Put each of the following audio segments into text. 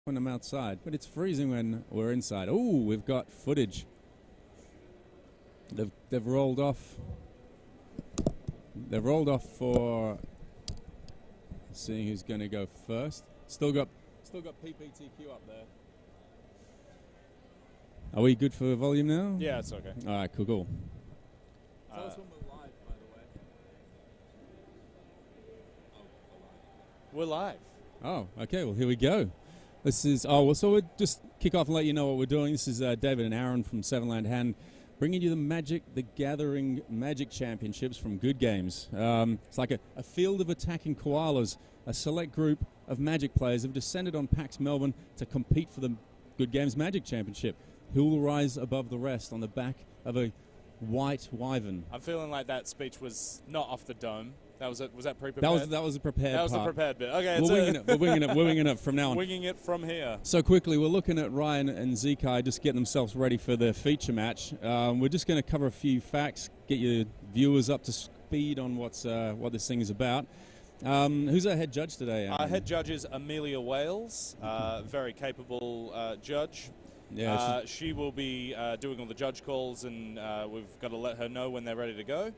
when I'm outside, but it's freezing when we're inside. Oh, we've got footage. They've rolled off. They've rolled off for seeing who's going to go first. Still got PPTQ up there. Are we good for volume now? Yeah, it's okay. All right, cool. Tell us when we're live, by the way. We're live. Oh, okay. Well, here we go. This is so we'll just kick off and let you know what we're doing. This is David and Aaron from Sevenland Hand, bringing you the Gathering Magic Championships from Good Games. It's like a field of attacking koalas. A select group of Magic players have descended on PAX Melbourne to compete for the Good Games Magic Championship. Who will rise above the rest on the back of a white wyvern? I'm feeling like that speech was not off the dome. Was that pre-prepared? That was a prepared That was part. the prepared bit. Okay, We're winging it from now on. Winging it from here. So quickly, we're looking at Ryan and Zikai just getting themselves ready for their feature match. We're just going to cover a few facts, get your viewers up to speed on what this thing is about. Who's our head judge today? Our head judge is Amelia Wales, very capable judge. Yeah, she will be doing all the judge calls, and we've got to let her know when they're ready to go.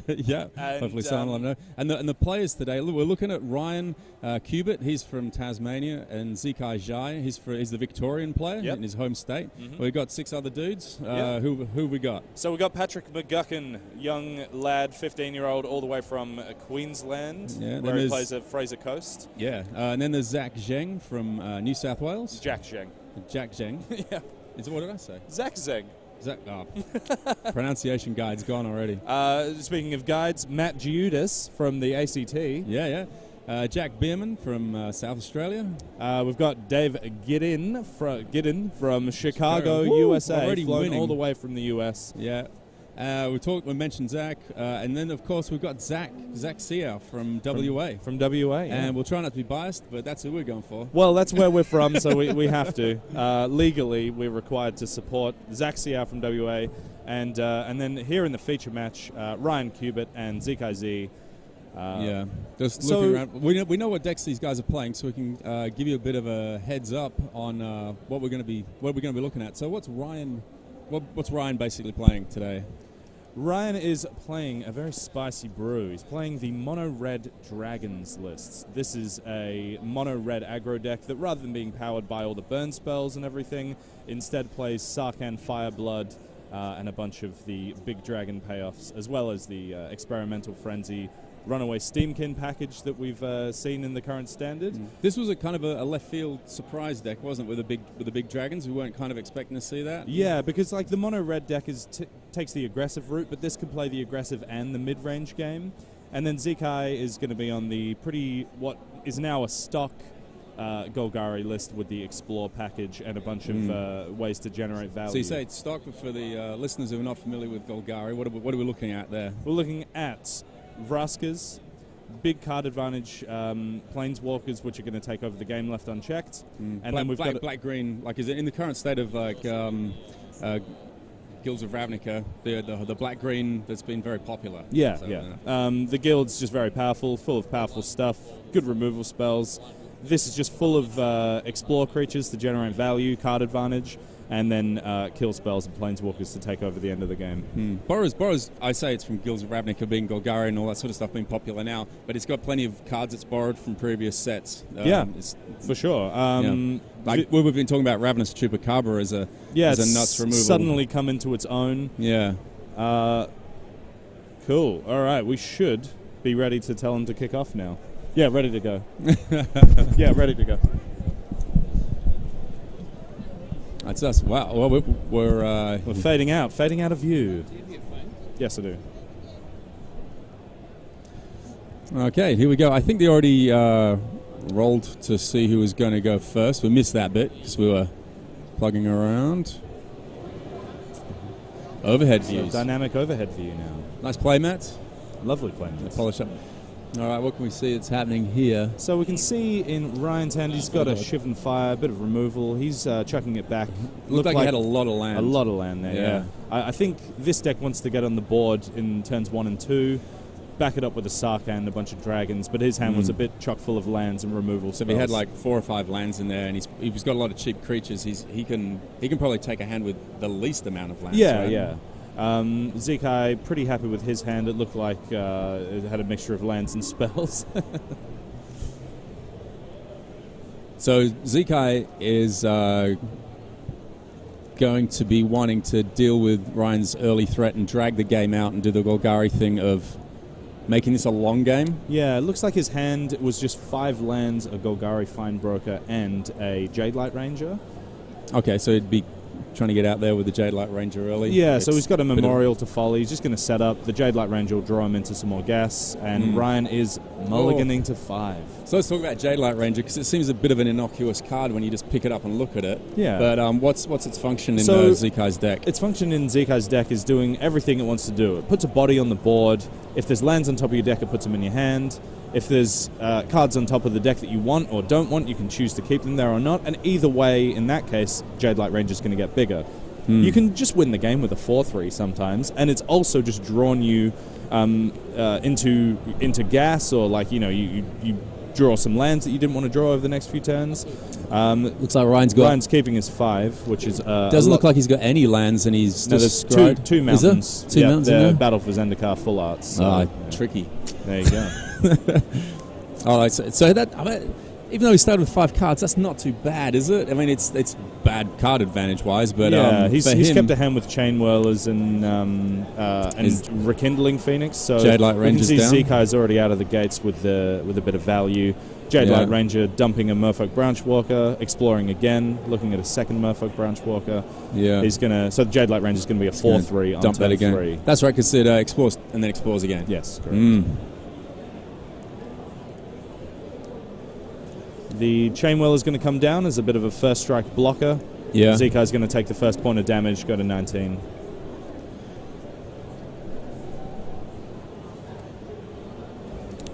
Yeah, and, hopefully someone will let them know. And the players today, we're looking at Ryan Cubit, he's from Tasmania, and Zikai Zhai, he's the Victorian player in his home state. Mm-hmm. We've got 6 other dudes. Who we got? So we got Patrick McGuckin, young lad, 15-year-old, all the way from Queensland, where he plays at Fraser Coast. Yeah, and then there's Zach Zheng from New South Wales. Jack Zheng. Jack Zheng. Yeah. What did I say? Zach Zheng. Pronunciation guide's gone already. Speaking of guides, Matt Giudis from the ACT. Yeah. Jack Bierman from South Australia. We've got Dave Giddin from Chicago, USA, already flown winning all the way from the US. Yeah. We mentioned Zach, and then of course we've got Zach Sear from WA. From WA, yeah. And we'll try not to be biased, but that's who we're going for. Well, that's where we're from, so we have to. Legally, we're required to support Zach Sear from WA, and then here in the feature match, Ryan Cubit and Zikai Z. Just looking around. We know what decks these guys are playing, so we can give you a bit of a heads up on what we're going to be looking at. So what's Ryan basically playing today? Ryan is playing a very spicy brew. He's playing the mono-red Dragons list. This is a mono-red aggro deck that, rather than being powered by all the burn spells and everything, instead plays Sarkhan Fireblood and a bunch of the big dragon payoffs, as well as the Experimental Frenzy Runaway Steamkin package that we've seen in the current standard. This was a kind of a left field surprise deck, wasn't it, with the big dragons? We weren't kind of expecting to see that. Yeah, because like the mono red deck takes the aggressive route, but this can play the aggressive and the mid range game. And then Zikai is going to be on the what is now a stock Golgari list with the Explore package and a bunch of ways to generate value. So you say it's stock, but for the listeners who are not familiar with Golgari, what are we looking at there? We're looking at Vraskas, big card advantage planeswalkers, which are going to take over the game left unchecked. And then we've got black-green, like is it in the current state of like Guilds of Ravnica, the black-green that's been very popular. The guild's just very powerful, full of powerful stuff, good removal spells. This is just full of explore creatures to generate value, card advantage, and then kill spells and planeswalkers to take over the end of the game. Borrows, I say it's from Guilds of Ravnica being Golgari and all that sort of stuff being popular now, but it's got plenty of cards it's borrowed from previous sets. For sure. Like we've been talking about Ravenous Chupacabra as a nuts removal. Suddenly come into its own. Yeah. Cool. All right, we should be ready to tell them to kick off now. Yeah, ready to go. Ready to go. That's us. Wow. Well, we're fading out of view. Yes, I do. Okay, here we go. I think they already rolled to see who was going to go first. We missed that bit because we were plugging around. Overhead views. Dynamic overhead view now. Nice play, Matt. Lovely play, Matt. Polish up. All right, what can we see that's happening here? So we can see in Ryan's hand, he's got a Shivan Fire, a bit of removal. He's chucking it back. Looked like he had a lot of land. A lot of land there, yeah. I think this deck wants to get on the board in turns 1 and 2. back it up with a Sarkhan and a bunch of dragons, but his hand was a bit chock full of lands and removal So spells. if he had like 4 or 5 lands in there, and he's got a lot of cheap creatures, he can probably take a hand with the least amount of lands. Yeah, right? yeah. Zikai, pretty happy with his hand. It looked like it had a mixture of lands and spells. So Zikai is going to be wanting to deal with Ryan's early threat and drag the game out and do the Golgari thing of making this a long game. Yeah, it looks like his hand was just 5 lands, a Golgari Finebroker, and a Jade Light Ranger. Okay, so he'd be trying to get out there with the Jade Light Ranger early. Yeah, so he's got a Memorial to Folly. He's just going to set up. The Jade Light Ranger will draw him into some more gas, and Ryan is mulliganing to 5. So let's talk about Jade Light Ranger, because it seems a bit of an innocuous card when you just pick it up and look at it. Yeah. But what's its function in Zikai's deck? Its function in Zikai's deck is doing everything it wants to do. It puts a body on the board. If there's lands on top of your deck, it puts them in your hand. If there's cards on top of the deck that you want or don't want, you can choose to keep them there or not. And either way, in that case, Jade Light Ranger is going to get bigger. You can just win the game with a 4/3 sometimes, and it's also just drawn you into gas, or like you draw some lands that you didn't want to draw over the next few turns. Looks like Ryan's keeping his 5, which is doesn't look like he's got any lands, and he's just there's two mountains. Two mountains in there? Battle for Zendikar full arts. So tricky. There you go. All right, so that even though he started with 5 cards, that's not too bad, is it? I mean, it's bad card advantage wise, but he's kept a hand with Chain Whirlers and Rekindling Phoenix. So Jade Light Ranger's you can see down. Zikai's already out of the gates with a bit of value. Jade Light Ranger dumping a Merfolk Branchwalker, exploring again, looking at a second Merfolk Branchwalker. Yeah, so the Jade Light Ranger is going to be a 4/3 on dump turn that again. 3. That's right, because it explores and then explores again. Yes, correct. The Chain Whirler is going to come down as a bit of a first strike blocker. Yeah. Zikai's going to take the first point of damage, go to 19.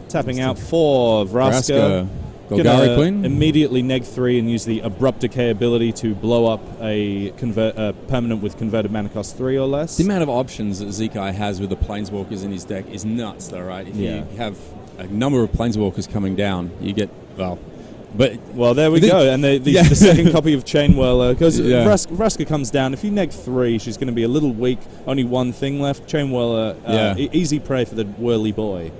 Tapping out for Vraska. Golgari Queen. Immediately neg 3 and use the Abrupt Decay ability to blow up a permanent with converted mana cost 3 or less. The amount of options that Zikai has with the Planeswalkers in his deck is nuts, though, right? If you have a number of Planeswalkers coming down, you get, Well, there we go. And the second copy of Chain Whirler, because Vraska comes down. If you neg 3, she's going to be a little weak. Only one thing left. Chain Whirler, easy prey for the Whirly Boy.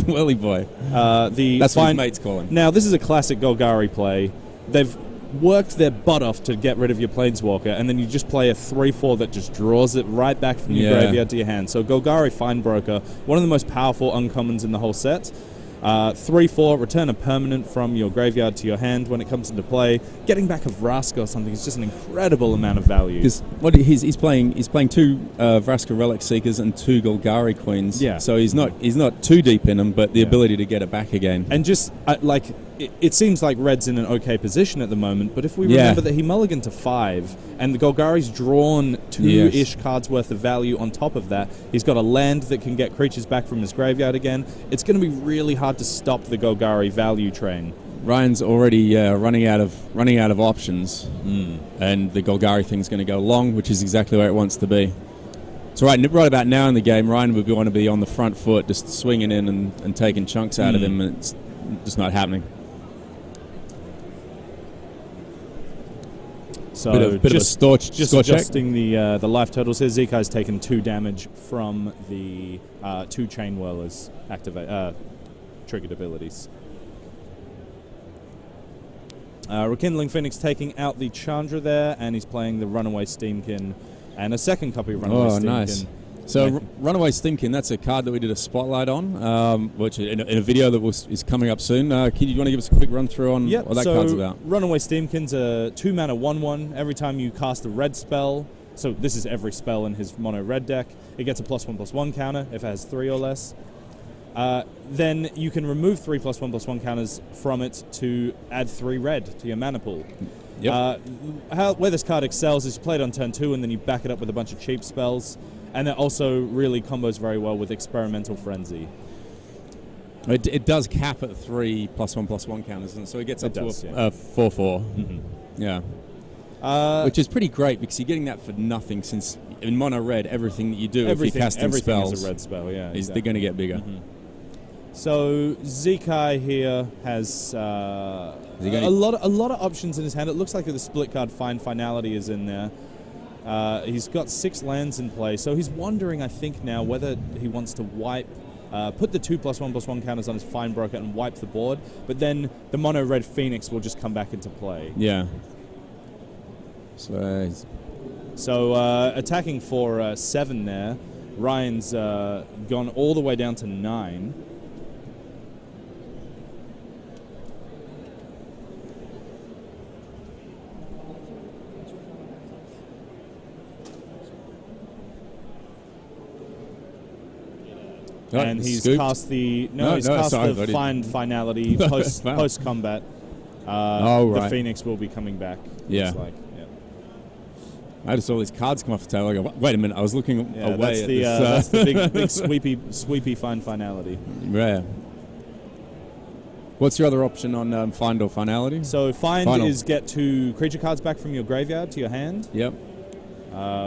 Whirly Boy. That's what his mates call him. Now, this is a classic Golgari play. They've worked their butt off to get rid of your Planeswalker, and then you just play a 3/4 that just draws it right back from your graveyard to your hand. So Golgari Finebroker, one of the most powerful uncommons in the whole set. 3/4, return a permanent from your graveyard to your hand when it comes into play. Getting back a Vraska or something is just an incredible amount of value. Because he's playing 2 Vraska Relic Seekers and 2 Golgari Queens. Yeah. So he's not too deep in them, but the ability to get it back again. And just it seems like Red's in an okay position at the moment, but if we remember that he mulliganed to 5, and the Golgari's drawn 2-ish cards worth of value on top of that, he's got a land that can get creatures back from his graveyard again. It's going to be really hard to stop the Golgari value train. Ryan's already running out of options, and the Golgari thing's going to go long, which is exactly where it wants to be. So right about now in the game, Ryan would want to be on the front foot, just swinging in and taking chunks out of him, and it's just not happening. So bit of a scorch adjusting the life totals here. Zikai's taken 2 damage from the 2 Chain Whirlers triggered abilities. Rekindling Phoenix taking out the Chandra there, and he's playing the Runaway Steamkin and a second copy of Runaway Steamkin. Nice. So Runaway Steamkin, that's a card that we did a spotlight on, which in a video that is coming up soon. You want to give us a quick run through on what that card's about? Runaway Steamkin's a 2-mana 1/1. Every time you cast a red spell, so this is every spell in his mono red deck, it gets a +1/+1 counter if it has 3 or less. Then you can remove 3 +1/+1 counters from it to add 3 red to your mana pool. Yep. Where this card excels is you play it on turn 2 and then you back it up with a bunch of cheap spells. And it also really combos very well with Experimental Frenzy. It does cap at 3 +1/+1 counters, and so it gets up to a 4/4. Mm-hmm. Yeah. Which is pretty great, because you're getting that for nothing, since in mono red, everything that you do, if you're casting spells, is a red spell, they're going to get bigger. So Zikai here has a lot of options in his hand. It looks like the split card Finality is in there. He's got 6 lands in play, so he's wondering, I think, now whether he wants to wipe, put the 2+1/+1 counters on his Finebroker and wipe the board, but then the mono red Phoenix will just come back into play. Yeah. So attacking for 7 there. Ryan's gone all the way down to 9. And he's cast the Finality post combat. The Phoenix will be coming back. Yeah. Looks like. Yeah. I just saw these cards come off the table. I go, wait a minute! I was looking away. That's the big sweepy Finality. Yeah. What's your other option on Find or Finality? So Find is get 2 creature cards back from your graveyard to your hand. Yep.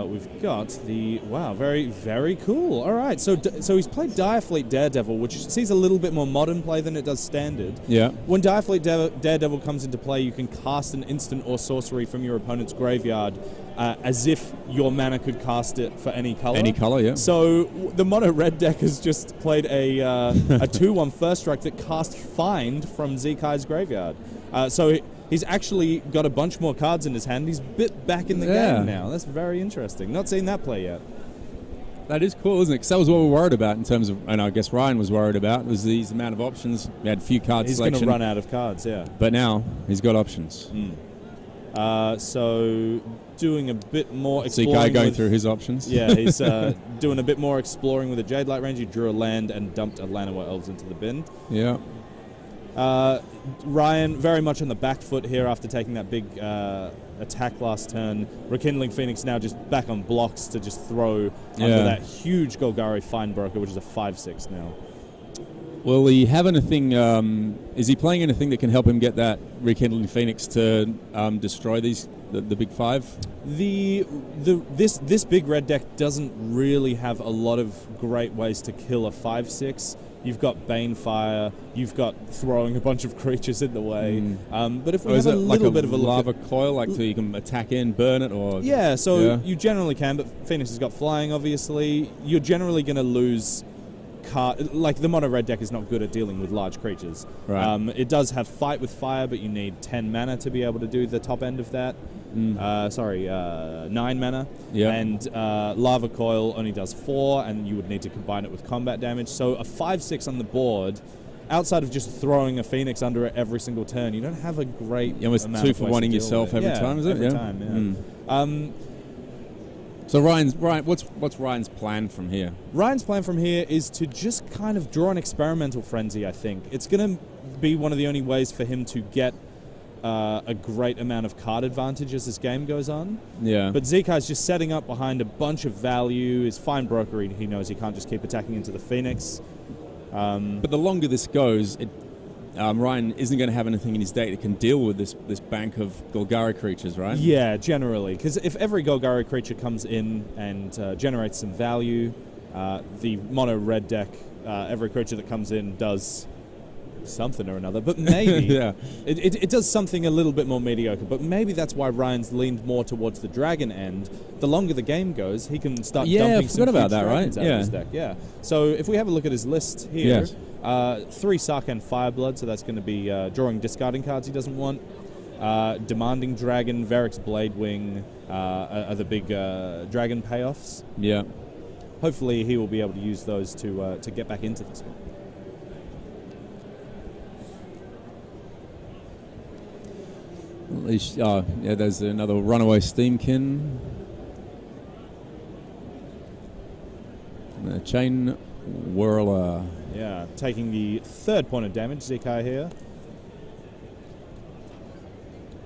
We've got the very, very cool. All right, so he's played Direfleet Daredevil, which sees a little bit more modern play than it does standard. Yeah. When Direfleet Daredevil comes into play, you can cast an instant or sorcery from your opponent's graveyard, as if your mana could cast it for any color. Any color, yeah. So the mono red deck has just played a 2/1 first strike that cast Find from Zikai's graveyard. So he's actually got a bunch more cards in his hand. He's a bit back in the game now. That's very interesting. Not seen that play yet. That is cool, isn't it? Because that was what we were worried about in terms of, and I guess Ryan was worried about, was these amount of options. We had a few card selection. He's going to run out of cards, yeah. But now he's got options. So doing a bit more exploring. Zikai going through his options. Yeah, he's doing a bit more exploring with a Jade Light Range. He drew a land and dumped a Llanowar Elves into the bin. Yeah. Ryan very much on the back foot here after taking that big attack last turn. Rekindling Phoenix now just back on blocks to just throw under that huge Golgari Finebroker, which is a 5/6 now. Will he have anything? Is he playing anything that can help him get that Rekindling Phoenix to destroy the big 5? This big red deck doesn't really have a lot of great ways to kill a 5/6. You've got Banefire, you've got throwing a bunch of creatures in the way. But if we have a little bit of a lava coil, like so you can attack in, burn it, or you generally can. But Phoenix has got flying, obviously. You're generally going to lose. Like the mono red deck is not good at dealing with large creatures. Right. It does have Fight with Fire, but you need 10 mana to be able to do the top end of that. 9 mana. Yeah. And Lava Coil only does 4, and you would need to combine it with combat damage. So a 5/6 on the board, outside of just throwing a Phoenix under it every single turn, you don't have a great almost amount 2 of for ways wanting to deal yourself with it. every time, is it? Every time, yeah. So what's Ryan's plan from here? Ryan's plan from here is to just kind of draw an experimental frenzy, I think. It's going to be one of the only ways for him to get a great amount of card advantage as this game goes on. Yeah. But Zikai's just setting up behind a bunch of value. His Finebroker, he knows he can't just keep attacking into the Phoenix. But the longer this goes, Ryan isn't going to have anything in his deck that can deal with this bank of Golgari creatures, right? Yeah, generally. Because if every Golgari creature comes in and generates some value, the mono red deck, every creature that comes in does something or another. But maybe it does something a little bit more mediocre. But maybe that's why Ryan's leaned more towards the dragon end. The longer the game goes, he can start dumping some about that, dragons right? out of his deck. Yeah. So if we have a look at his list here. Yes. 3 Sarkhan Fireblood, so that's going to be drawing discarding cards he doesn't want. Demanding Dragon, Varric's Bladewing are the big dragon payoffs. Yeah. Hopefully he will be able to use those to get back into this one. At least, there's another runaway Steamkin. Chain Whirler. Yeah, taking the 3rd point of damage, Zikai here.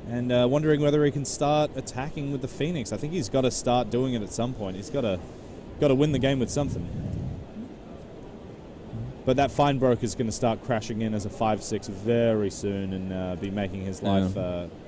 And wondering whether he can start attacking with the Phoenix. I think he's got to start doing it at some point. He's got to win the game with something. But that Finebroker is going to start crashing in as a 5/6 very soon and be making his life...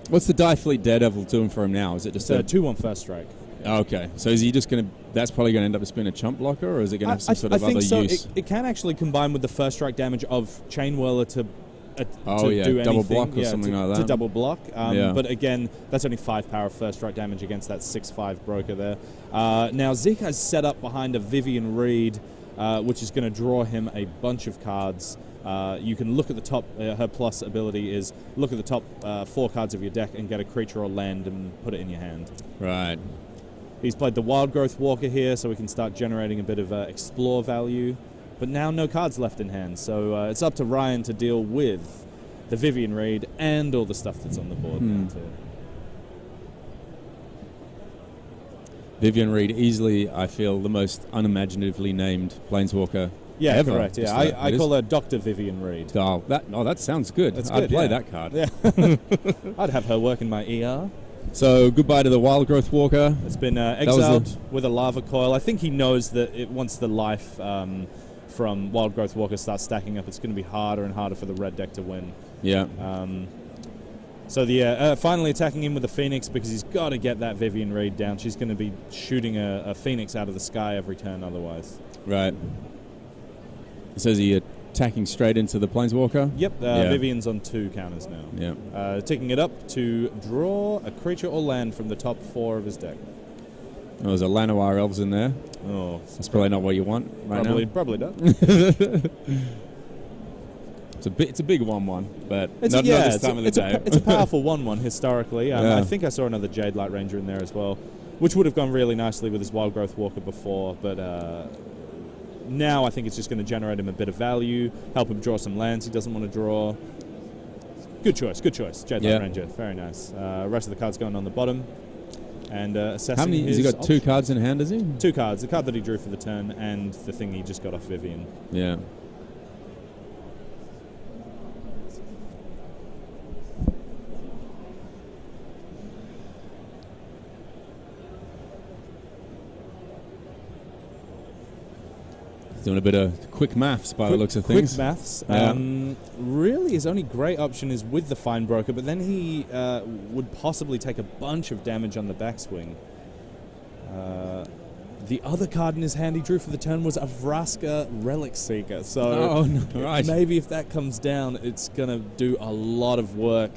What's the Direfleet Daredevil doing for him now? Is it just a 2/1 first strike? Okay, so is he just going to? That's probably going to end up as being a chump blocker, or is it going to have some sort of other use? It can actually combine with the first strike damage of Chain Whirler to do anything. Double block or something like that. To double block. But again, that's only 5 power of first strike damage against that 6/5 broker there. Now Zikai's set up behind a Vivian Reed, which is going to draw him a bunch of cards. You can look at the top. Her plus ability is look at the top 4 cards of your deck and get a creature or land and put it in your hand. Right. He's played the Wild Growth Walker here, so we can start generating a bit of explore value. But now no cards left in hand, so it's up to Ryan to deal with the Vivian Reed and all the stuff that's on the board now too. Vivian Reed, easily, I feel, the most unimaginatively named Planeswalker ever. Correct. Yeah, I call her Dr. Vivian Reed. Oh, that sounds good. I'd play that card. Yeah. I'd have her work in my ER. So goodbye to the Wild Growth Walker. It's been exiled with a Lava Coil. I think he knows that once the life from Wild Growth Walker starts stacking up, it's going to be harder and harder for the red deck to win. Yeah. Finally attacking him with a Phoenix because he's got to get that Vivian Reed down. She's going to be shooting a Phoenix out of the sky every turn otherwise. Right. So is he attacking straight into the Planeswalker? Yep. Vivian's on 2 counters now. Yeah. Ticking it up to draw a creature or land from the top 4 of his deck. Oh, there's a Llanowar Elves in there. Oh, that's probably not what you want right now. Probably not. It's a big 1/1, but not this time of the day. It's a powerful 1/1 historically. I think I saw another Jade Light Ranger in there as well, which would have gone really nicely with his Wild Growth Walker before, but now I think it's just going to generate him a bit of value, help him draw some lands he doesn't want to draw. Good choice. Jade Light Ranger, very nice. Rest of the cards going on the bottom. And assessing how many? Has he got options. 2 cards in hand, has he? 2 cards. The card that he drew for the turn and the thing he just got off Vivian. Yeah. Doing a bit of quick maths by the looks of things. Quick maths. Yeah. Really, his only great option is with the Fine Broker, but then he would possibly take a bunch of damage on the backswing. The other card in his hand he drew for the turn was a Vraska Relic Seeker. So maybe if that comes down, it's going to do a lot of work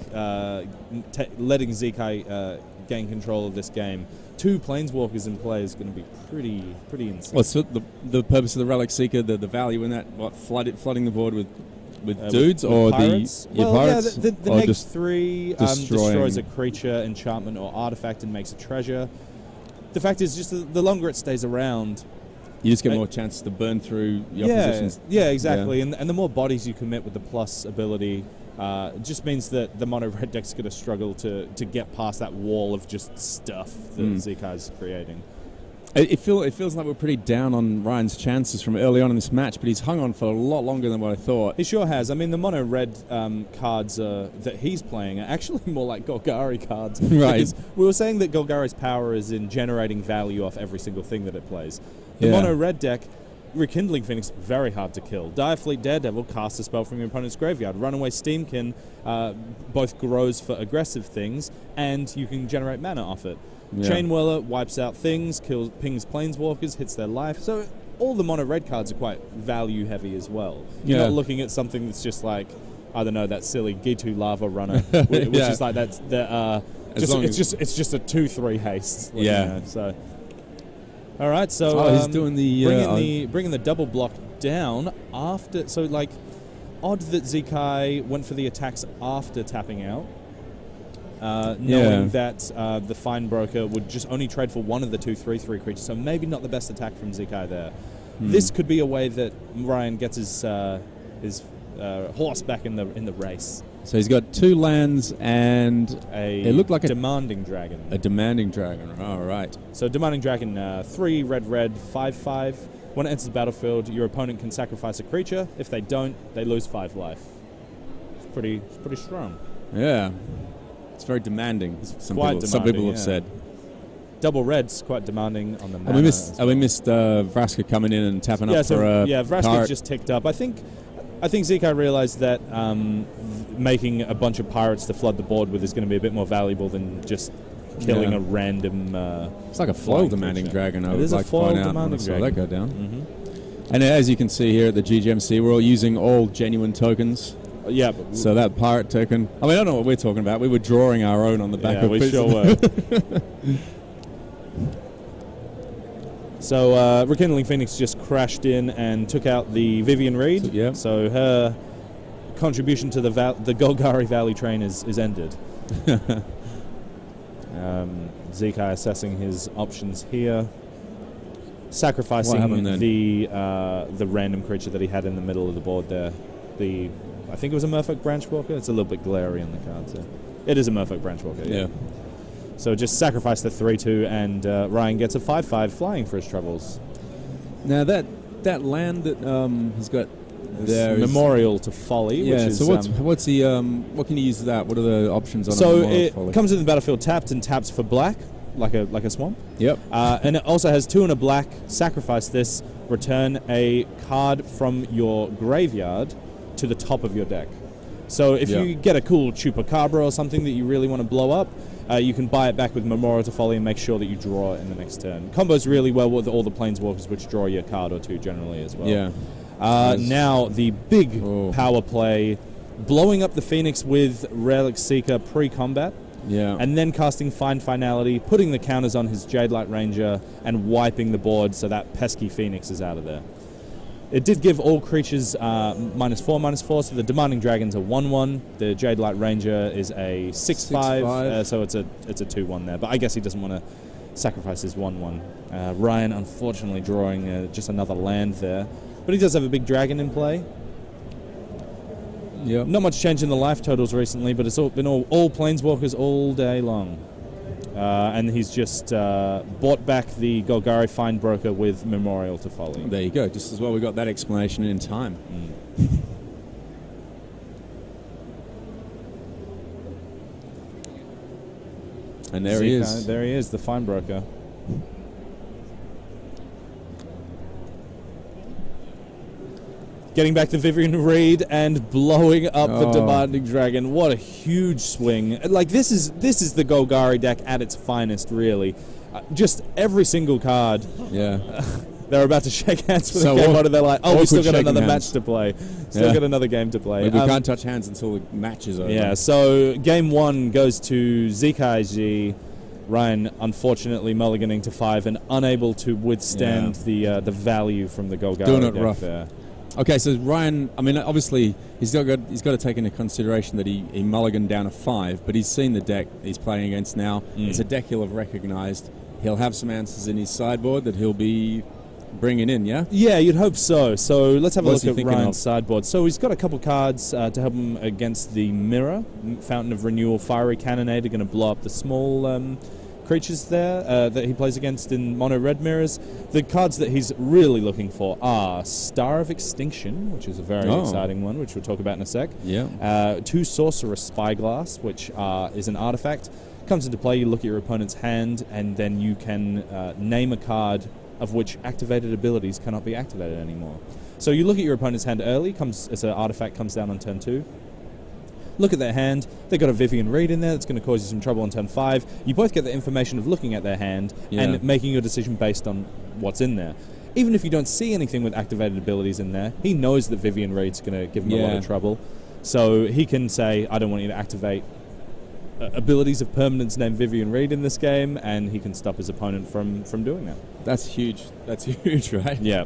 letting Zikai gain control of this game. 2 Planeswalkers in play is going to be pretty insane. What's the purpose of the Relic Seeker? The value in that? What, flooding the board with dudes with or pirates? pirates? The next 3 destroying. destroys a creature, enchantment, or artifact and makes a treasure. The fact is, just the longer it stays around, you just get more chances to burn through your positions. Yeah, exactly. Yeah. And the more bodies you commit with the plus ability, it just means that the mono red deck's going to struggle to get past that wall of just stuff that Zikai's creating. It feels like we're pretty down on Ryan's chances from early on in this match, but he's hung on for a lot longer than what I thought. He sure has. I mean, the mono red cards that he's playing are actually more like Golgari cards. Right. Because we were saying that Golgari's power is in generating value off every single thing that it plays. The mono red deck, Rekindling Phoenix, very hard to kill. Direfleet Daredevil, cast a spell from your opponent's graveyard. Runaway Steamkin both grows for aggressive things, and you can generate mana off it. Yeah. Chain Whirler wipes out things, pings Planeswalkers, hits their life. So all the mono red cards are quite value heavy as well. You're not looking at something that's just like, I don't know, that silly Gitu Lava Runner, which is like it's just a 2/3 haste. So. All right, so he's doing bringing the double block down after. So odd that Zikai went for the attacks after tapping out, knowing that the Fine Broker would just only trade for one of the 2 3/3 creatures. So maybe not the best attack from Zikai there. This could be a way that Ryan gets his horse back in the race. So he's got 2 lands and it looked like a Demanding Dragon. A Demanding Dragon. All right. So Demanding Dragon, 3 red, 5/5. When it enters the battlefield, your opponent can sacrifice a creature. If they don't, they lose 5 life. It's pretty strong. Yeah. It's very demanding. Some people have said. Double red's quite demanding on the mana. We missed Vraska coming in and tapping up for a Vraska just ticked up. I think Zikai realized that making a bunch of pirates to flood the board with is going to be a bit more valuable than just killing a random. It's like a foil demanding dragon. I would like to point out when I saw that go down. And as you can see here at the GGMC, we're all using all genuine tokens. Yeah. So that pirate token, I mean, I don't know what we're talking about. We were drawing our own on the back of we pieces. sure were. So Rekindling Phoenix just crashed in and took out the Vivian Reed. Yeah. So her contribution to the Golgari Valley train is ended. Zikai assessing his options here. Sacrificing the random creature that he had in the middle of the board there. I think it was a Merfolk Branchwalker. It's a little bit glary on the cards there. It is a Merfolk Branchwalker, yeah. So just sacrifice the 3/2 and Ryan gets a 5/5 flying for his troubles. Now that land that he's got there Memorial to Folly. Yeah, which is, so what's the what can you use that? What are the options on so Memorial it to Folly? comes into the battlefield tapped and taps for black, like a swamp. Yep. And it also has 2 and a black. Sacrifice this. Return a card from your graveyard to the top of your deck. So if you get a cool Chupacabra or something that you really want to blow up, you can buy it back with Memorial to Folly and make sure that you draw it in the next turn. Combos really well with all the Planeswalkers, which draw you a card or 2 generally as well. Yeah. Now the big power play, blowing up the Phoenix with Relic Seeker pre-combat. Yeah. And then casting Find Finality, putting the counters on his Jadelight Ranger, and wiping the board so that pesky Phoenix is out of there. It did give all creatures -4/-4, so the Demanding Dragon's a 1/1. The Jadelight Ranger is a 6/5, so it's a 2/1 there. But I guess he doesn't want to sacrifice his 1/1. Ryan, unfortunately, drawing just another land there. But he does have a big dragon in play. Yep. Not much change in the life totals recently, but it's been all Planeswalkers all day long. And he's just bought back the Golgari Findbroker with Memorial to Folly. There you go. Just as well we got that explanation in time. And there he is. There he is, the Findbroker. Getting back to Vivian Reed and blowing up the Demanding Dragon. What a huge swing. Like, this is the Golgari deck at its finest, really. Just every single card. Yeah. They're about to shake hands for the game on, and they're like, we still got another match to play. Still got another game to play. We can't touch hands until the match is over. Yeah, so game 1 goes to Zikai G. Ryan, unfortunately, mulliganing to 5 and unable to withstand the value from the Golgari Doing it deck rough. there. Okay, so Ryan, I mean, obviously, he's got to take into consideration that he mulliganed down a 5, but he's seen the deck he's playing against now. It's a deck he'll have recognized. He'll have some answers in his sideboard that he'll be bringing in, yeah? Yeah, you'd hope so. So let's have a What's look he at thinking Ryan's of? sideboard. So he's got a couple cards to help him against the Mirror. Fountain of Renewal, Fiery Cannonade are going to blow up the small creatures there that he plays against in mono red mirrors. The cards that he's really looking for are Star of Extinction, which is a very exciting one, which we'll talk about in a sec. Yeah. 2 Sorcerer Spyglass, which is an artifact. Comes into play, you look at your opponent's hand, and then you can name a card of which activated abilities cannot be activated anymore. So you look at your opponent's hand early, as an artifact comes down on turn 2. Look at their hand. They've got a Vivian Reed in there that's going to cause you some trouble on turn 5. You both get the information of looking at their hand and making your decision based on what's in there. Even if you don't see anything with activated abilities in there, he knows that Vivian Reed's going to give him a lot of trouble. So he can say, I don't want you to activate abilities of permanence named Vivian Reed in this game, and he can stop his opponent from doing that. That's huge. That's huge, right? Yeah.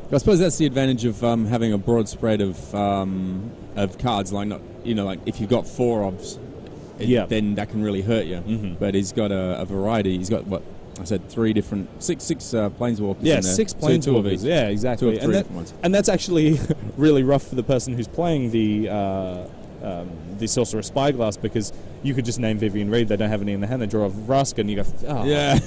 I suppose that's the advantage of having a broad spread of cards. Like like if you've got 4 obs, then that can really hurt you. But he's got a variety. He's got what I said, 3 different, six planeswalkers. Yeah, in there. 6 planeswalkers. Yeah, exactly. 2 of 3 different ones. And that's actually really rough for the person who's playing the Sorcerer Spyglass, because you could just name Vivian Reed. They don't have any in the hand. They draw a Vraska, and you go, yeah,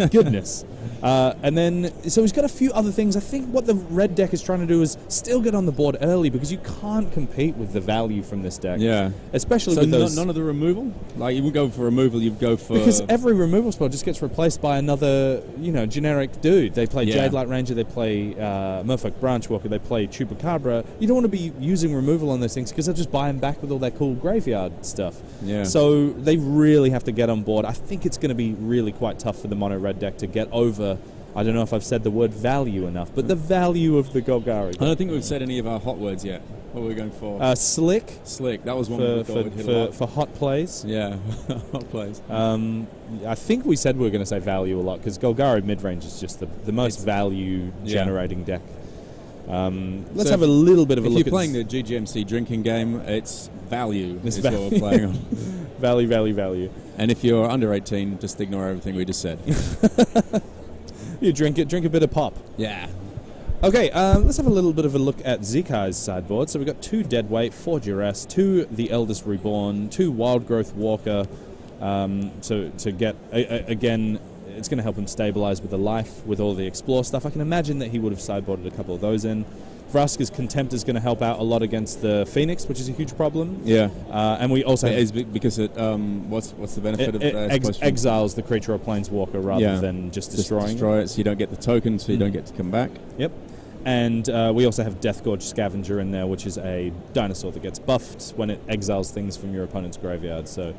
goodness. And then, so he's got a few other things. I think what the red deck is trying to do is still get on the board early because you can't compete with the value from this deck. Yeah. Especially So with those... none of the removal? Like, you would go for removal, you'd go for... Because every removal spell just gets replaced by another, generic dude. They play Jade Light Ranger, they play Merfolk Branchwalker, they play Chupacabra. You don't want to be using removal on those things because they'll just buy them back with all that cool graveyard stuff. Yeah. So they really have to get on board. I think it's going to be really quite tough for the mono red deck to get over... I don't know if I've said the word value enough, but the value of the Golgari. I don't think we've said any of our hot words yet. What were we going for? Slick. Slick. That was one we thought would hit a lot. For hot plays. Yeah, hot plays. I think we said we were going to say value a lot because Golgari mid-range is just the most value-generating deck. Let's have a little bit of a look at... If you're playing the GGMC drinking game, it's value is value. what we're playing on. Value. And if you're under 18, just ignore everything we just said. You drink a bit of pop. Yeah. Okay, let's have a little bit of a look at Zikai's sideboard. So we've got 2 Deadweight, 4 Duress, 2 The Eldest Reborn, 2 Wild Growth Walker. So to get, again, it's going to help him stabilize with the life, with all the Explore stuff. I can imagine that he would have sideboarded a couple of those in. Vraska's Contempt is going to help out a lot against the Phoenix, which is a huge problem. Yeah. And we also... It is because it, what's the benefit of exiles the creature or planeswalker rather than just destroying destroy it, so you don't get the token, so you don't get to come back. Yep. And we also have Deathgorge Scavenger in there, which is a dinosaur that gets buffed when it exiles things from your opponent's graveyard. So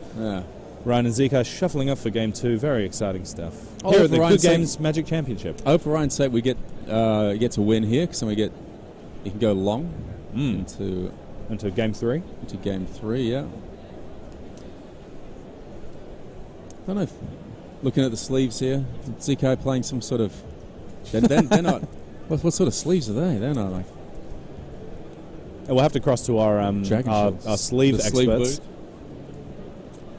Ryan and Zikai shuffling up for Game 2. Very exciting stuff. Here at the Good Games Magic Championship. I hope for Ryan's sake we get to win here, because then you can go long into Game 3. Into Game 3, yeah. I don't know. Looking at the sleeves here, Zikai playing some sort of... They're not... What sort of sleeves are they? They're not like... We'll have to cross to our sleeve experts. Sleeve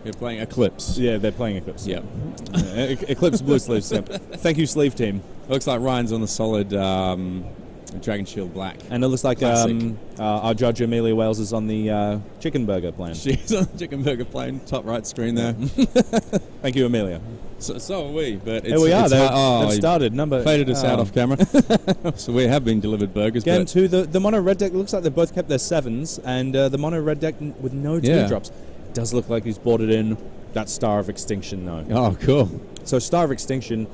They're playing Eclipse. Yeah, they're playing Eclipse. Yeah. Eclipse blue sleeves. Thank you, sleeve team. Looks like Ryan's on the solid Dragon Shield black. And it looks like our judge Amelia Wales is on the chicken burger plan. She's on the chicken burger plan, top right screen there. Thank you, Amelia. So are we, but here we are. They've started. Faded us out off camera. So we have been delivered burgers. Game 2, the mono red deck looks like they've both kept their 7s, and the mono red deck with no teardrops. Does look like he's bought it in. That Star of Extinction, though. Oh, cool. So Star of Extinction,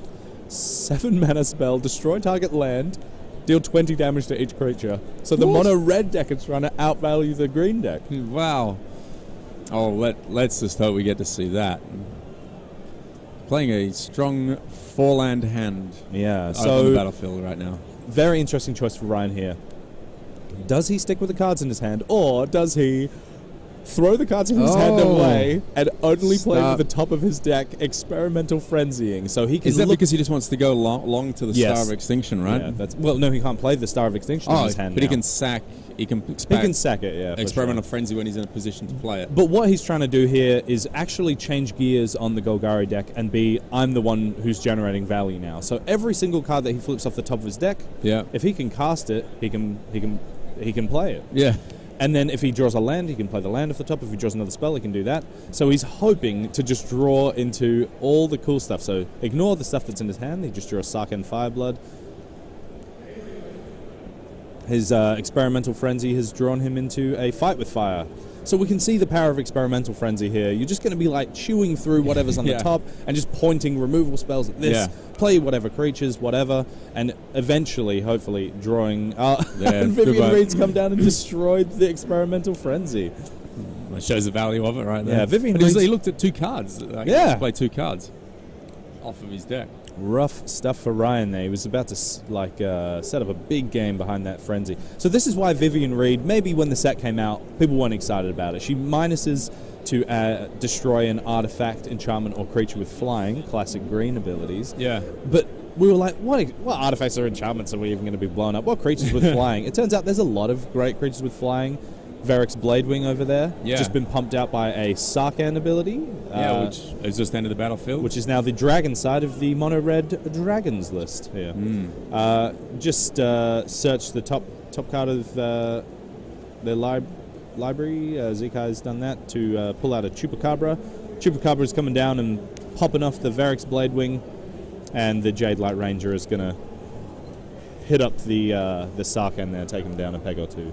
7 mana spell, destroy target land, deal 20 damage to each creature. So the mono red deck is trying to outvalue the green deck. Wow. Oh, let's just hope we get to see that. Playing a strong 4-land hand. Yeah, on the battlefield right now. Very interesting choice for Ryan here. Does he stick with the cards in his hand, or does he throw the cards in his hand away and only play with the top of his deck, experimental frenzying? So he can. Is that because he just wants to go long to the Star of Extinction, right? Yeah, well, no, he can't play the Star of Extinction in his hand. But now. he can sack. He can sack it. Yeah, experimental frenzy when he's in a position to play it. But what he's trying to do here is actually change gears on the Golgari deck and be, I'm the one who's generating value now. So every single card that he flips off the top of his deck, if he can cast it, he can play it. Yeah. And then if he draws a land, he can play the land off the top. If he draws another spell, he can do that. So he's hoping to just draw into all the cool stuff. So ignore the stuff that's in his hand. He just drew a Sarkhan Fireblood. His Experimental Frenzy has drawn him into a Fight with Fire. So we can see the power of Experimental Frenzy here. You're just going to be like chewing through whatever's on the top and just pointing removal spells at this. Play whatever creatures, whatever, and eventually, hopefully, drawing... and Vivian Reed's come down and destroyed the Experimental Frenzy. That shows the value of it right there. Yeah, Vivian Reed's... He looked at 2 cards. He played 2 cards off of his deck. Rough stuff for Ryan there. He was about to set up a big game behind that frenzy. So this is why Vivian Reed, maybe when the set came out, people weren't excited about it. She minuses to destroy an artifact, enchantment, or creature with flying, classic green abilities. Yeah. But we were like, what artifacts or enchantments are we even going to be blown up? What creatures with flying? It turns out there's a lot of great creatures with flying. Varric's Bladewing over there, just been pumped out by a Sarkhan ability. Which has just entered the battlefield. Which is now the dragon side of the mono-red dragons list here. Just search the top card of their library. Zikai has done that to pull out a Chupacabra. Chupacabra's coming down and popping off the Varric's Bladewing. and the Jade Light Ranger is going to hit up the Sarkhan there, take him down a peg or two.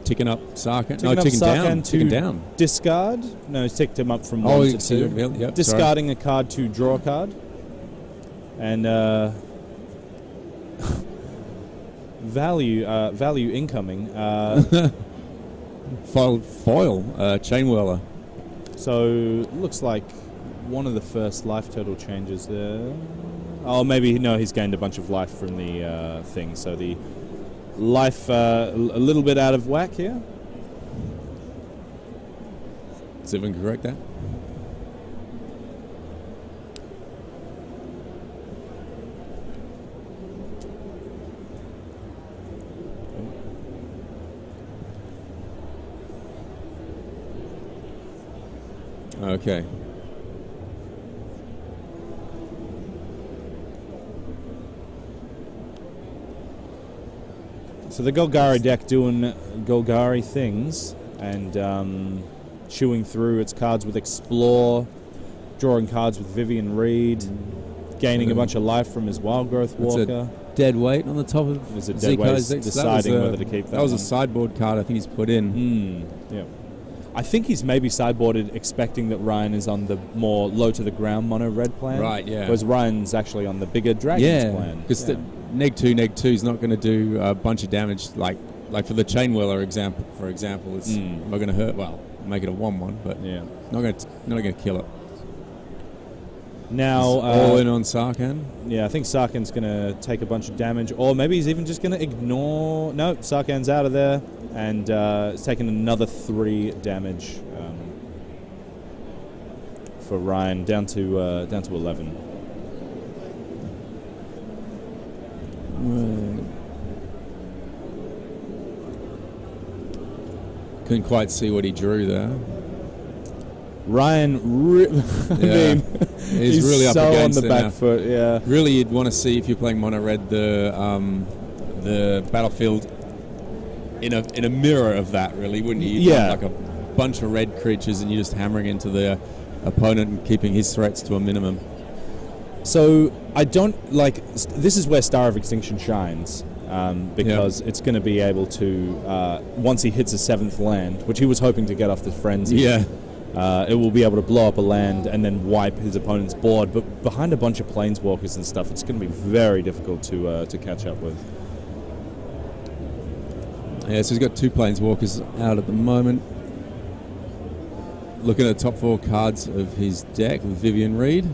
Ticking up Sarkhan. Ticking down. Discard. No, he's ticked him up from 1 to 2. Yep, Discarding a card to draw a card. And value incoming. Foil, Chain Whirler. So looks like one of the first life total changes there. Oh, maybe no, he's gained a bunch of life from the thing. So the life a little bit out of whack here. See if we can correct that. Okay. So the Golgari deck doing Golgari things and chewing through its cards with Explore, drawing cards with Vivian Reed, gaining a bunch of life from his Wild Growth Walker. Dead weight on the top of Zikai's deciding whether to keep that. That was a sideboard card I think he's put in. Yeah. I think he's maybe sideboarded expecting that Ryan is on the more low to the ground mono red plan. Right, yeah. Whereas Ryan's actually on the bigger dragons plan. Because the neg 2 is not going to do a bunch of damage like for the Chain Whirler example. For example, it's not going to hurt. Well, make it a 1/1, but not going to kill it. Now all in on Sarkhan. Yeah, I think Sarkhan's going to take a bunch of damage, or maybe he's even just going to ignore. No, Sarkhan's out of there, and it's taken another 3 damage for Ryan, down to 11. Couldn't quite see what he drew there. Ryan, he's really up so against on the back foot. Yeah, really, you'd want to see if you're playing mono red the battlefield in a mirror of that, really, wouldn't you? Yeah, like a bunch of red creatures, and you're just hammering into the opponent and keeping his threats to a minimum. So I don't like. This is where Star of Extinction shines. Because it's going to be able to, once he hits a 7th land, which he was hoping to get off the frenzy, it will be able to blow up a land and then wipe his opponent's board. But behind a bunch of planeswalkers and stuff, it's going to be very difficult to catch up with. Yeah, so he's got 2 planeswalkers out at the moment. Looking at the top 4 cards of his deck with Vivian Reed,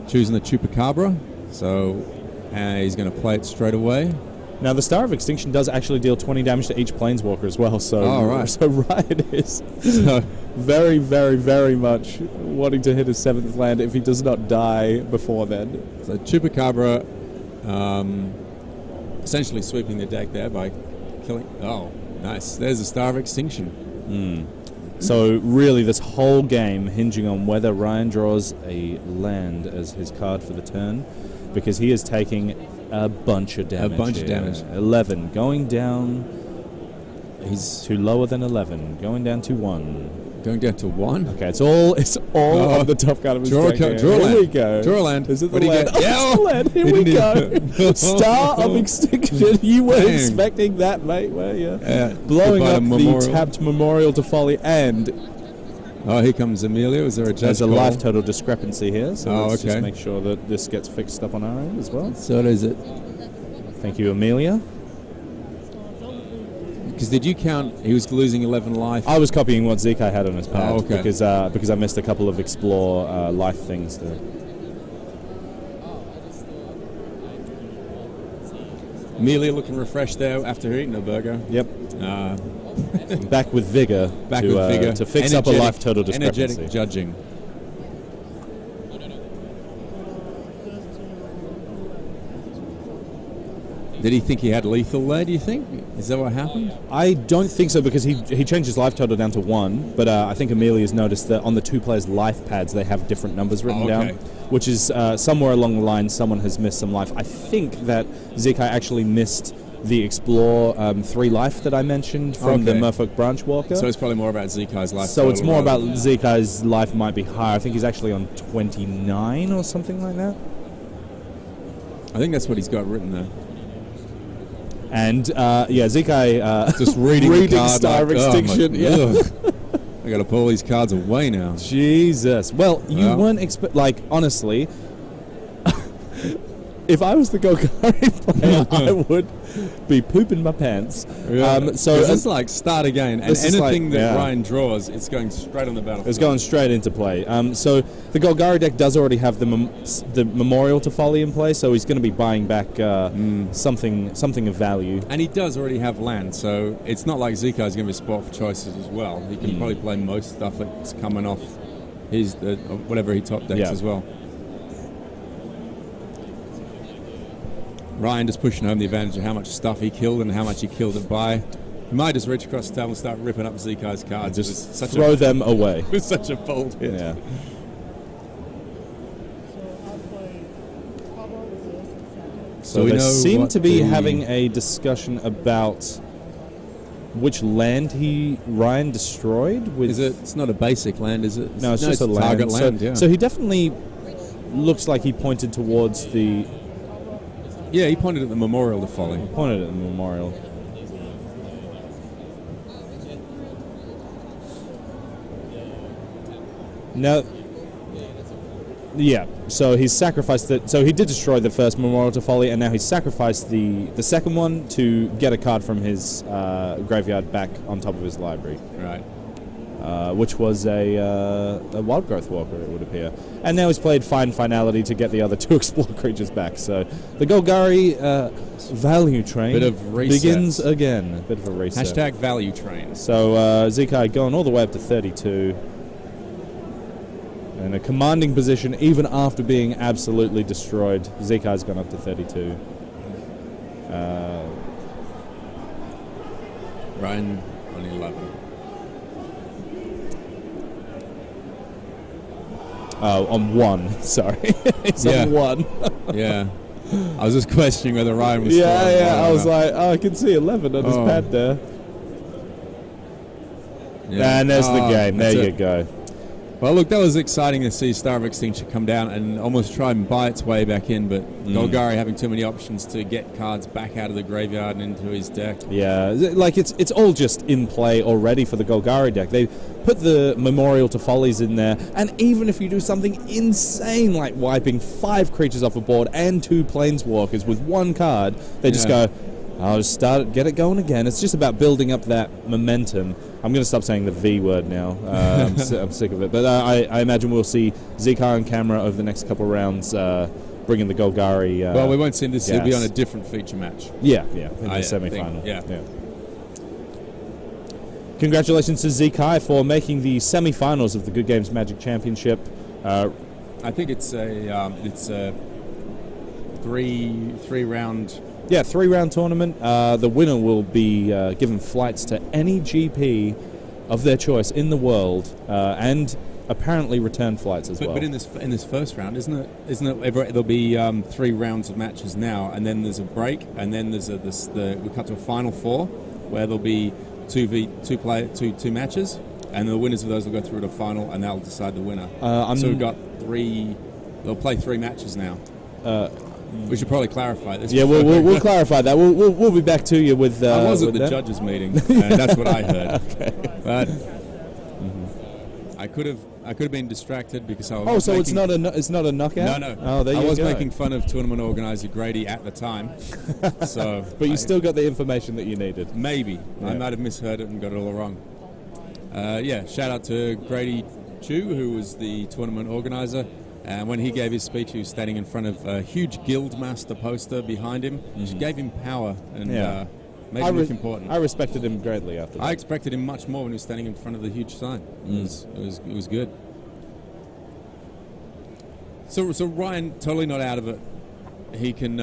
choosing the Chupacabra, so he's going to play it straight away. Now, the Star of Extinction does actually deal 20 damage to each planeswalker as well, so so Ryan is very, very, very much wanting to hit his 7th land if he does not die before then. So Chupacabra essentially sweeping the deck there by killing... Oh, nice. There's the Star of Extinction. So really this whole game hinging on whether Ryan draws a land as his card for the turn, because he is taking a bunch of damage. 11 going down. He's to lower than 11, going down to 1. Going down to 1. Okay, it's all on the top card of his deck. Draw Here we go. Draw a land. Is it the land? It's the land. Here we go. Star of Extinction. You weren't expecting that, mate, were you? Yeah. Blowing up the tapped Memorial to Folly, and here comes Amelia. Was there a judge There's a call? life total discrepancy here, so let's just make sure that this gets fixed up on our end as well. So does it. Thank you, Amelia. Because did you count he was losing 11 life? I was copying what Zikai had on his pad because I missed a couple of Explore life things there. Amelia looking refreshed there after eating a burger. Yep. Back with vigor. To fix up a life total discrepancy. Energetic judging. Did he think he had lethal there, do you think? Is that what happened? I don't think so, because he changed his life total down to 1, but I think Amelia's noticed that on the 2 players' life pads they have different numbers written down, which is somewhere along the line someone has missed some life. I think that Zikai actually missed the Explore 3 life that I mentioned from the Merfolk Branch Walker. So it's probably more about Zikai's life. So it's more about Zikai's life might be higher. I think he's actually on 29 or something like that. I think that's what he's got written there. And Zikai just reading Star of Extinction. I got to pull these cards away now. Jesus. Well, you weren't honestly, if I was the Golgari player, I would be pooping my pants. So it's like start again, and anything that Ryan draws, it's going straight on the battlefield. It's going straight into play. So the Golgari deck does already have the Memorial to Folly in play, so he's going to be buying back something of value. And he does already have land, so it's not like Zikai is going to be spot for choices as well. He can probably play most stuff that's coming off his whatever he top decks as well. Ryan just pushing home the advantage of how much stuff he killed and how much he killed it by. He might just reach across the table and start ripping up Zikai's cards. Just throw them away. It was such a bold hit. Yeah. So they seem to be having a discussion about which land Ryan destroyed. It's not a basic land, is it? No, it's just a target land. So he definitely looks like he pointed towards the... Yeah, he pointed at the Memorial to Folly. He pointed at the Memorial. Now, yeah, so he's sacrificed it. So he did destroy the first Memorial to Folly, and now he's sacrificed the second one to get a card from his graveyard back on top of his library. Right. Which was a Wild Growth Walker, it would appear. And now he's played Finality to get the other 2 Explore creatures back. So the Golgari value train begins again. A bit of a reset. Hashtag value train. So Zikai going all the way up to 32. In a commanding position, even after being absolutely destroyed. Zikai's gone up to 32. Ryan on 11. On 1, sorry. It's on 1. Yeah. I was just questioning whether Ryan was I was like, I can see 11 on his pad there. Yeah. And there's the game. There you go. Well, look, that was exciting to see Star of Extinction come down and almost try and buy its way back in, but Golgari having too many options to get cards back out of the graveyard and into his deck. Yeah, like it's all just in play already for the Golgari deck. They put the Memorial to Follies in there, and even if you do something insane like wiping 5 creatures off a board and 2 Planeswalkers with 1 card, they just go, I'll just get it going again. It's just about building up that momentum. I'm going to stop saying the V word now. I'm sick of it. But I imagine we'll see Zikai on camera over the next couple of rounds bringing the Golgari. Well, we won't see him this. He'll be on a different feature match. Yeah, in the semi-final. Yeah. Congratulations to Zikai for making the semi-finals of the Good Games Magic Championship. I think it's a three round. Yeah, 3-round tournament. The winner will be given flights to any GP of their choice in the world, and apparently return flights as well. But in this first round, isn't it? There'll be 3 rounds of matches now, and then there's a break, and then we cut to a final 4, where there'll be two matches, and the winners of those will go through to a final, and that'll decide the winner. So we've got 3. They'll play 3 matches now. We should probably clarify this. Yeah, we'll clarify that. We'll be back to you with. I was at the judges' meeting, and that's what I heard. Okay. But I could have been distracted because I was. Oh, so it's not a knockout. No. Oh, there you go. I was making fun of tournament organizer Grady at the time. So, but you still got the information that you needed. Maybe I might have misheard it and got it all wrong. Shout out to Grady Chu, who was the tournament organizer. And when he gave his speech, he was standing in front of a huge Guildmaster poster behind him, which gave him power and made him look important. I respected him greatly after that. I expected him much more when he was standing in front of the huge sign. It was good. So Ryan, totally not out of it. He can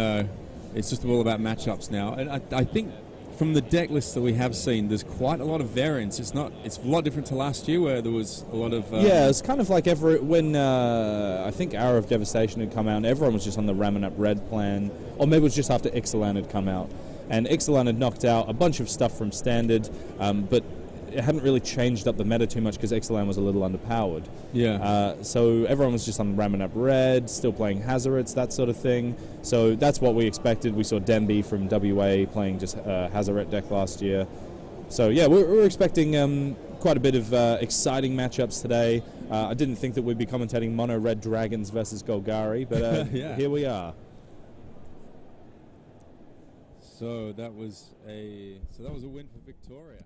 It's just all about matchups now. And I think from the deck lists that we have seen, there's quite a lot of variance. It's a lot different to last year where there was a lot of... yeah, it's kind of like when I think Hour of Devastation had come out, and everyone was just on the Ramming Up Red plan, or maybe it was just after Ixalan had come out. And Ixalan had knocked out a bunch of stuff from Standard, but it hadn't really changed up the meta too much because Ixalan was a little underpowered. Yeah. So everyone was just on Ramming Up Red, still playing Hazarets, that sort of thing. So that's what we expected. We saw Demby from WA playing just Hazaret deck last year. So yeah, we're expecting quite a bit of exciting matchups today. I didn't think that we'd be commentating Mono Red Dragons versus Golgari, but yeah. Here we are. So that was a win for Victoria.